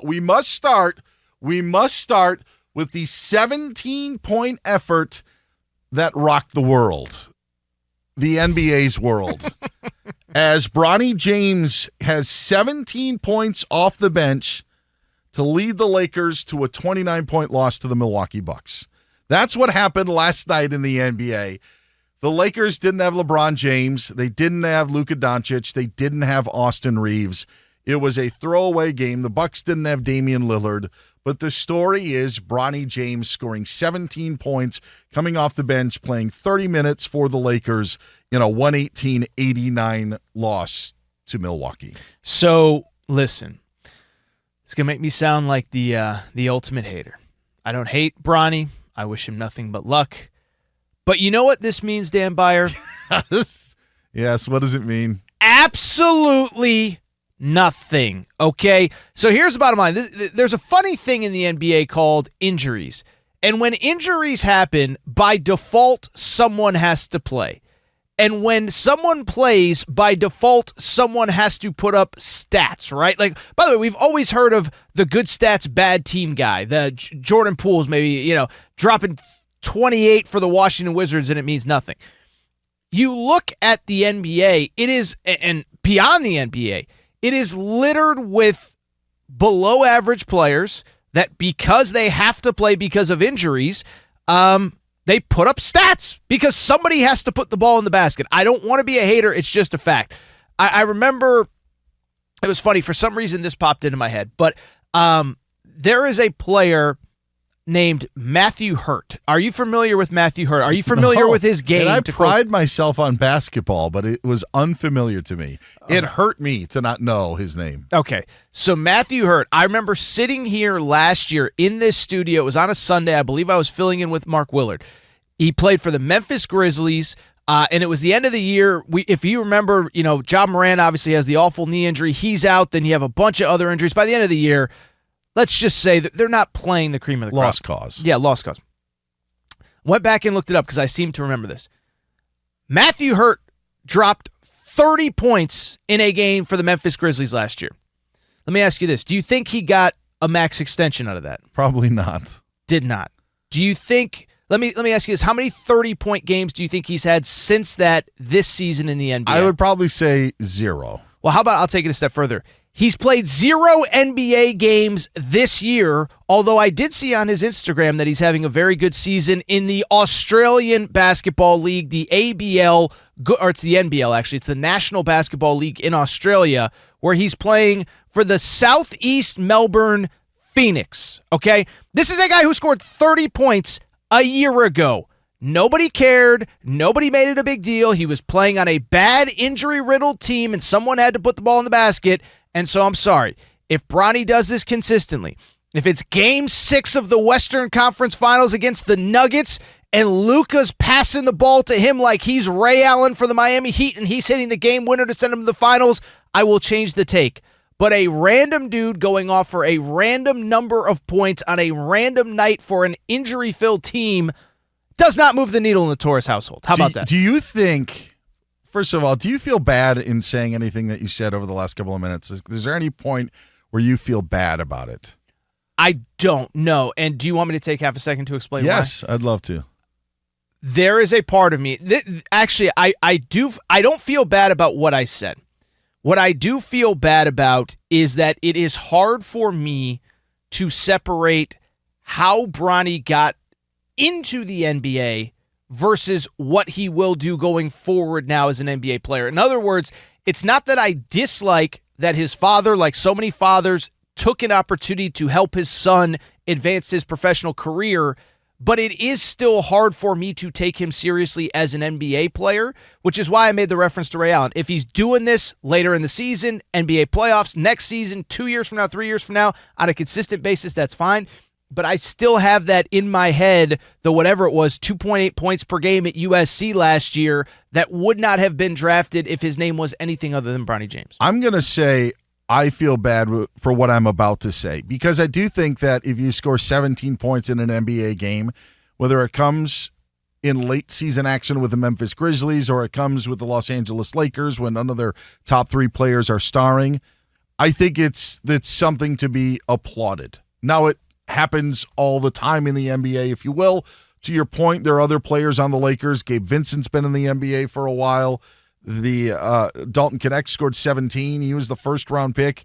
We must start with the 17-point effort that rocked the world, the NBA's world. As Bronny James has 17 points off the bench to lead the Lakers to a 29-point loss to the Milwaukee Bucks. That's what happened last night in the NBA. The Lakers didn't have LeBron James. They didn't have Luka Doncic. They didn't have Austin Reeves. It was a throwaway game. The Bucks didn't have Damian Lillard. But the story is Bronny James scoring 17 points, coming off the bench, playing 30 minutes for the Lakers in a 118-89 loss to Milwaukee. So, listen, it's going to make me sound like the ultimate hater. I don't hate Bronny. I wish him nothing but luck. But you know what this means, Dan Beyer? Yes, what does it mean? Absolutely nothing, okay? So here's the bottom line. There's a funny thing in the NBA called injuries. And when injuries happen, by default, someone has to play. And when someone plays, by default, someone has to put up stats, right? Like, by the way, we've always heard of the good stats, bad team guy. The Jordan Poole's maybe, dropping 28 for the Washington Wizards and it means nothing. You look at the NBA, it is, and beyond the NBA, it is littered with below average players that because they have to play because of injuries, they put up stats because somebody has to put the ball in the basket. I don't want to be a hater. It's just a fact. I remember, it was funny, for some reason this popped into my head, but there is a player named Matthew Hurt. Are you familiar with Matthew Hurt? Are you familiar with his game? And I pride myself on basketball, but it was unfamiliar to me. It hurt me to not know his name. Okay, so Matthew Hurt, I remember sitting here last year in this studio. It was on a Sunday. I believe I was filling in with Mark Willard. He played for the Memphis Grizzlies, and it was the end of the year. If you remember, Ja Morant obviously has the awful knee injury. He's out. Then you have a bunch of other injuries. By the end of the year, let's just say that they're not playing the cream of the crop. Lost cause. Yeah, lost cause. Went back and looked it up because I seem to remember this. Matthew Hurt dropped 30 points in a game for the Memphis Grizzlies last year. Let me ask you this. Do you think he got a max extension out of that? Probably not. Did not. Do you think, let me ask you this, how many 30-point games do you think he's had since that this season in the NBA? I would probably say 0. Well, how about I'll take it a step further. He's played 0 NBA games this year, although I did see on his Instagram that he's having a very good season in the Australian Basketball League, the ABL, or it's the NBL actually. It's the National Basketball League in Australia, where he's playing for the Southeast Melbourne Phoenix, okay? This is a guy who scored 30 points a year ago. Nobody cared. Nobody made it a big deal. He was playing on a bad injury-riddled team, and someone had to put the ball in the basket. And so I'm sorry. If Bronny does this consistently, if it's Game 6 of the Western Conference Finals against the Nuggets and Luka's passing the ball to him like he's Ray Allen for the Miami Heat and he's hitting the game winner to send him to the finals, I will change the take. But a random dude going off for a random number of points on a random night for an injury-filled team does not move the needle in the Torres household. How about that? Do you think, first of all, do you feel bad in saying anything that you said over the last couple of minutes? Is there any point where you feel bad about it? I don't know. And do you want me to take half a second to explain why? Yes, I'd love to. There is a part of me. Actually, I don't feel bad about what I said. What I do feel bad about is that it is hard for me to separate how Bronny got into the NBA versus what he will do going forward now as an NBA player. In other words, it's not that I dislike that his father, like so many fathers, took an opportunity to help his son advance his professional career, but it is still hard for me to take him seriously as an NBA player, which is why I made the reference to Ray Allen. If he's doing this later in the season, NBA playoffs, next season, 2 years from now, 3 years from now, on a consistent basis, that's fine. But I still have that in my head, the whatever it was, 2.8 points per game at USC last year, that would not have been drafted if his name was anything other than Bronny James. I'm going to say I feel bad for what I'm about to say, because I do think that if you score 17 points in an NBA game, whether it comes in late season action with the Memphis Grizzlies or it comes with the Los Angeles Lakers when none of their top 3 players are starring, I think it's something to be applauded. Now, it happens all the time in the NBA, if you will. To your point, there are other players on the Lakers. Gabe Vincent's been in the NBA for a while. The Dalton Knecht scored 17. He was the first-round pick.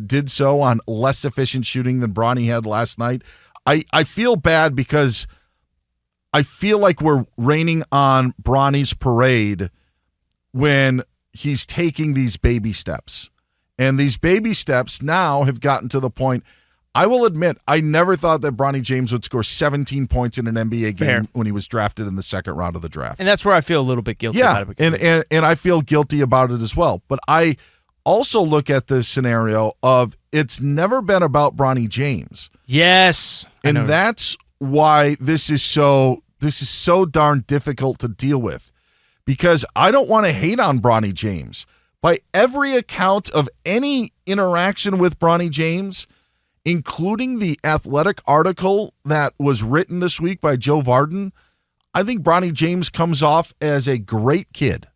Did so on less efficient shooting than Bronny had last night. I feel bad because I feel like we're raining on Bronny's parade when he's taking these baby steps. And these baby steps now have gotten to the point, I will admit, I never thought that Bronny James would score 17 points in an NBA game when he was drafted in the second round of the draft. And that's where I feel a little bit guilty about it. And I feel guilty about it as well. But I also look at this scenario of it's never been about Bronny James. Yes. And that's why this is so darn difficult to deal with. Because I don't want to hate on Bronny James. By every account of any interaction with Bronny James, including the Athletic article that was written this week by Joe Varden, I think Bronny James comes off as a great kid,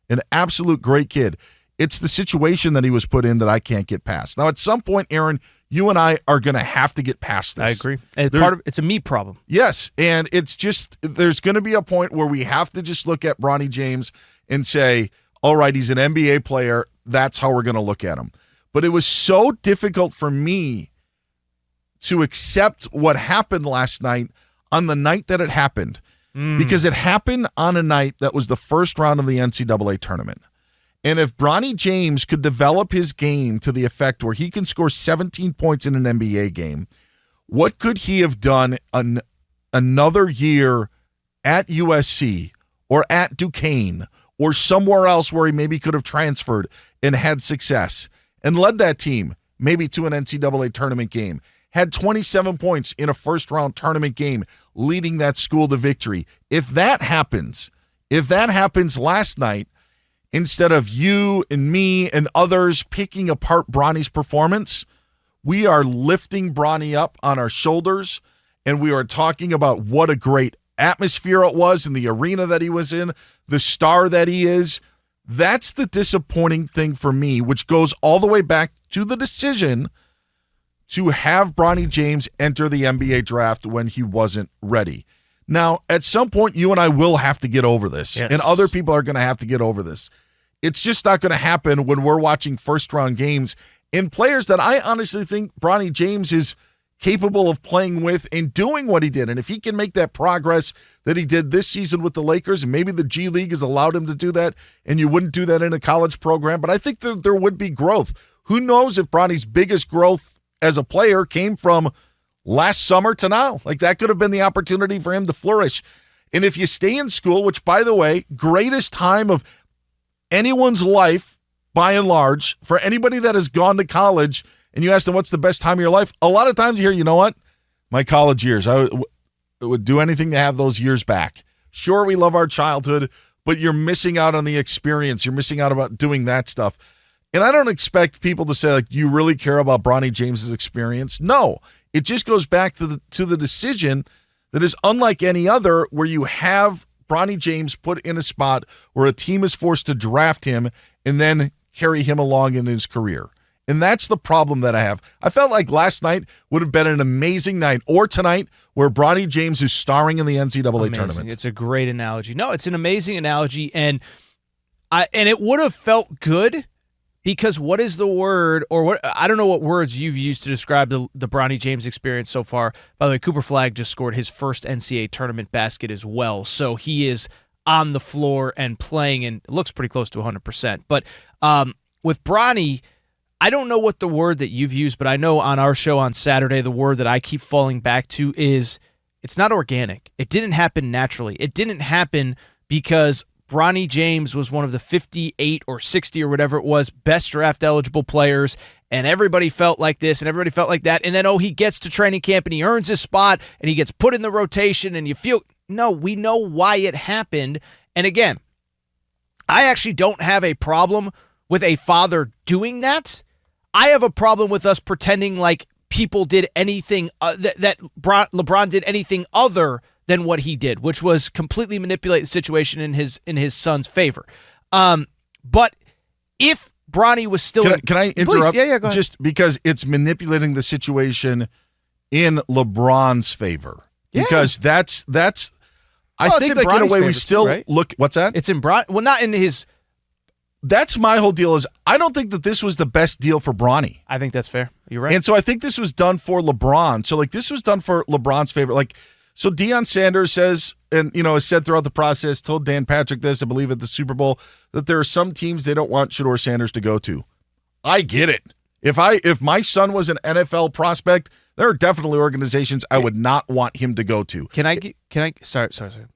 an absolute great kid. It's the situation that he was put in that I can't get past. Now, at some point, Aaron, you and I are going to have to get past this. I agree. And it's a me problem. Yes, and it's just there's going to be a point where we have to just look at Bronny James and say, all right, he's an NBA player. That's how we're going to look at him. But it was so difficult for me to accept what happened last night on the night that it happened because it happened on a night that was the first round of the NCAA tournament. And if Bronny James could develop his game to the effect where he can score 17 points in an NBA game, what could he have done another year at USC or at Duquesne or somewhere else where he maybe could have transferred and had success and led that team maybe to an NCAA tournament game, had 27 points in a first-round tournament game, leading that school to victory. If that happens last night, instead of you and me and others picking apart Bronny's performance, we are lifting Bronny up on our shoulders, and we are talking about what a great atmosphere it was in the arena that he was in, the star that he is. That's the disappointing thing for me, which goes all the way back to the decision to have Bronny James enter the NBA draft when he wasn't ready. Now, at some point, you and I will have to get over this, and other people are going to have to get over this. It's just not going to happen when we're watching first-round games in players that I honestly think Bronny James is capable of playing with and doing what he did. And if he can make that progress that he did this season with the Lakers, and maybe the G League has allowed him to do that, and you wouldn't do that in a college program, but I think there would be growth. Who knows if Bronny's biggest growth as a player came from last summer to now? Like, that could have been the opportunity for him to flourish. And if you stay in school, which, by the way, greatest time of anyone's life, by and large, for anybody that has gone to college, and you ask them what's the best time of your life, a lot of times you hear, you know what? My college years. I would do anything to have those years back. Sure, we love our childhood, but you're missing out on the experience. You're missing out about doing that stuff. And I don't expect people to say, like, you really care about Bronny James's experience. No, it just goes back to the decision that is unlike any other, where you have Bronny James put in a spot where a team is forced to draft him and then carry him along in his career. And that's the problem that I have. I felt like last night would have been an amazing night, or tonight, where Bronny James is starring in the NCAA tournament. It's a great analogy. No, it's an amazing analogy, and it would have felt good, because what is the word, or what, I don't know what words you've used to describe the Bronny James experience so far. By the way, Cooper Flagg just scored his first NCAA tournament basket as well, so he is on the floor and playing, and it looks pretty close to 100%. But with Bronny, I don't know what the word that you've used, but I know on our show on Saturday, the word that I keep falling back to is it's not organic. It didn't happen naturally. It didn't happen because Bronny James was one of the 58 or 60 or whatever it was best draft eligible players, and everybody felt like this and everybody felt like that, and then, he gets to training camp and he earns his spot and he gets put in the rotation, and you feel, no, we know why it happened. And again, I actually don't have a problem with a father doing that. I have a problem with us pretending like people did anything, that LeBron did anything other than what he did, which was completely manipulate the situation in his son's favor. But if Bronny was still. Can I interrupt? Please. Yeah, go ahead. Just because it's manipulating the situation in LeBron's favor. Yeah. Because that's. I think like in a way we still right? look. What's that? It's in Bronny. Well, not in his. That's my whole deal. Is I don't think that this was the best deal for Bronny. I think that's fair. You're right. And so I think this was done for LeBron. So like this was done for LeBron's favor. Like so, Deion Sanders says, and has said throughout the process, told Dan Patrick this, I believe at the Super Bowl, that there are some teams they don't want Shedeur Sanders to go to. I get it. If my son was an NFL prospect, there are definitely organizations I would not want him to go to. Can I? Sorry.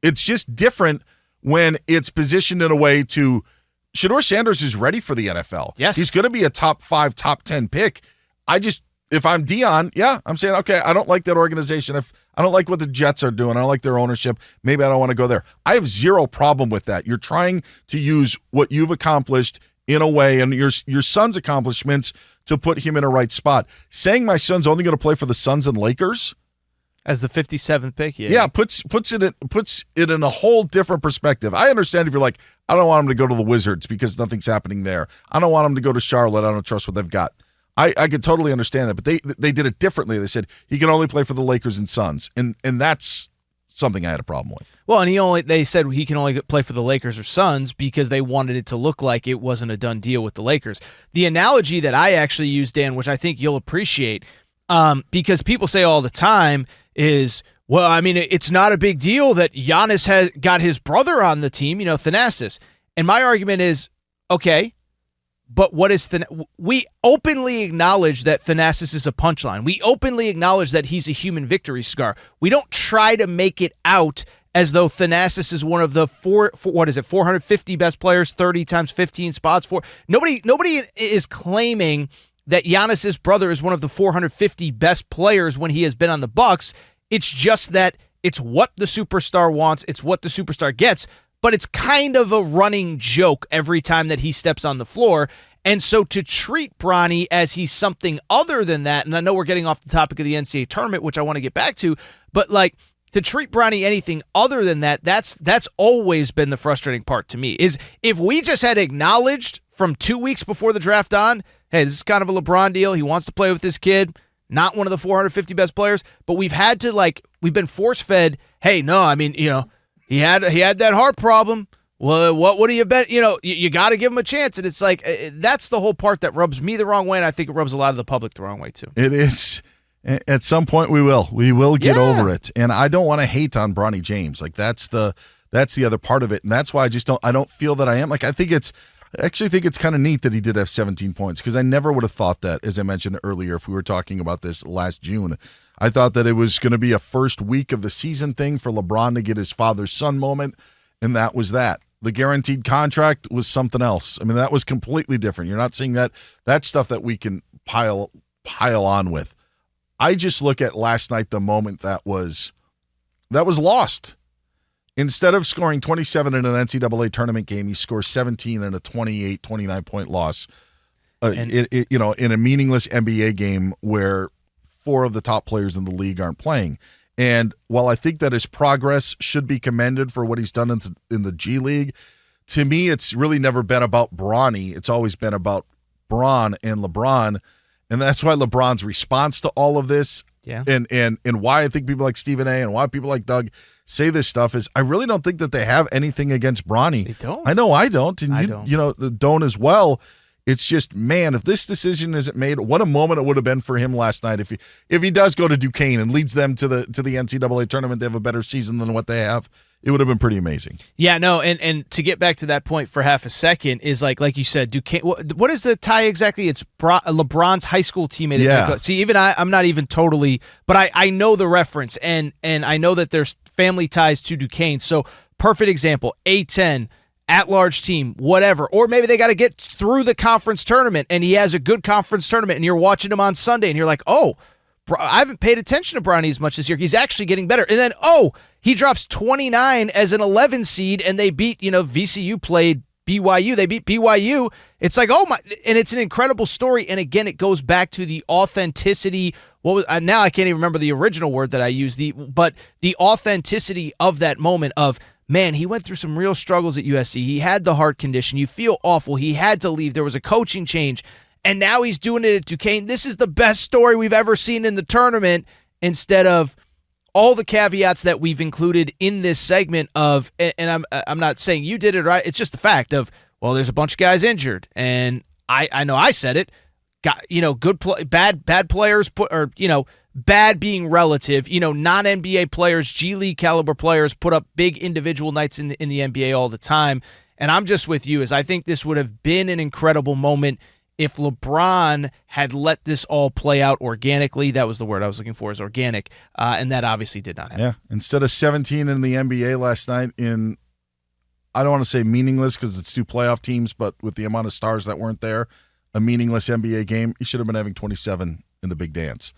It's just different when it's positioned in a way to. Shedeur Sanders is ready for the NFL. Yes. He's going to be a top 5, top 10 pick. If I'm Deion, I'm saying, okay, I don't like that organization. I don't like what the Jets are doing. I don't like their ownership. Maybe I don't want to go there. I have zero problem with that. You're trying to use what you've accomplished in a way and your son's accomplishments to put him in a right spot. Saying my son's only going to play for the Suns and Lakers as the 57th pick, puts it in a whole different perspective. I understand if you're like, I don't want him to go to the Wizards because nothing's happening there. I don't want him to go to Charlotte. I don't trust what they've got. I could totally understand that, but they did it differently. They said he can only play for the Lakers and Suns, and that's something I had a problem with. Well, and they said he can only play for the Lakers or Suns because they wanted it to look like it wasn't a done deal with the Lakers. The analogy that I actually use, Dan, which I think you'll appreciate, because people say all the time is, well, I mean, it's not a big deal that Giannis has got his brother on the team, Thanasis. And my argument is, okay, but what is we openly acknowledge that Thanasis is a punchline. We openly acknowledge that he's a human victory scar. We don't try to make it out as though Thanasis is one of the 450 best players, 30 times 15 spots. Nobody is claiming that Giannis's brother is one of the 450 best players when he has been on the Bucks. It's just that it's what the superstar wants. It's what the superstar gets. But it's kind of a running joke every time that he steps on the floor. And so to treat Bronny as he's something other than that, and I know we're getting off the topic of the NCAA tournament, which I want to get back to, but like to treat Bronny anything other than that, that's always been the frustrating part to me, is if we just had acknowledged from 2 weeks before the draft on, hey, this is kind of a LeBron deal. He wants to play with this kid. Not one of the 450 best players, but we've been force-fed, hey, no, I mean, he had that heart problem. Well, what do you bet? You got to give him a chance. And it's like, that's the whole part that rubs me the wrong way, and I think it rubs a lot of the public the wrong way, too. It is. At some point, we will get over it. And I don't want to hate on Bronny James. Like, that's the other part of it. And that's why I don't feel that I am. Like, I actually think it's kind of neat that he did have 17 points, because I never would have thought that, as I mentioned earlier, if we were talking about this last June. I thought that it was going to be a first week of the season thing for LeBron to get his father-son moment, and that was that. The guaranteed contract was something else. I mean, that was completely different. You're not seeing that stuff that we can pile on with. I just look at last night, the moment that was lost. Instead of scoring 27 in an NCAA tournament game, he scores 17 in a 28, 29-point loss in a meaningless NBA game where 4 of the top players in the league aren't playing. And while I think that his progress should be commended for what he's done in the G League, to me, it's really never been about Bronny. It's always been about Bron and LeBron. And that's why LeBron's response to all of this and why I think people like Stephen A. and why people like Doug say this stuff is I really don't think that they have anything against Bronny. They don't. I know I don't. And I don't. Don't as well. It's just, man, if this decision isn't made, what a moment it would have been for him last night if he does go to Duquesne and leads them to the NCAA tournament. They have a better season than what they have. It would have been pretty amazing. Yeah, no, and to get back to that point for half a second is like you said, Duquesne. What is the tie exactly? It's LeBron's high school teammate. Yeah. See, even I'm not even totally, but I know the reference, and I know that there's family ties to Duquesne. So perfect example, A-10. At-large team, whatever. Or maybe they got to get through the conference tournament, and he has a good conference tournament, and you're watching him on Sunday, and you're like, oh, I haven't paid attention to Bronny as much this year. He's actually getting better. And then, he drops 29 as an 11 seed, and they beat, VCU played BYU. They beat BYU. It's like, oh my, and it's an incredible story. And again, it goes back to the authenticity. Now I can't even remember the original word that I used, but the authenticity of that moment of, man, he went through some real struggles at USC. He had the heart condition. You feel awful. He had to leave. There was a coaching change. And now he's doing it at Duquesne. This is the best story we've ever seen in the tournament, instead of all the caveats that we've included in this segment of, and I'm not saying you did it right. It's just the fact of, well, there's a bunch of guys injured. And I know I said it. Got, bad players bad being relative, non-NBA players, G League caliber players put up big individual nights in the NBA all the time. And I'm just with you, as I think this would have been an incredible moment if LeBron had let this all play out organically. That was the word I was looking for, is organic. And that obviously did not happen. Yeah. Instead of 17 in the NBA last night in, I don't want to say meaningless because it's 2 playoff teams, but with the amount of stars that weren't there, a meaningless NBA game, he should have been having 27 in the big dance.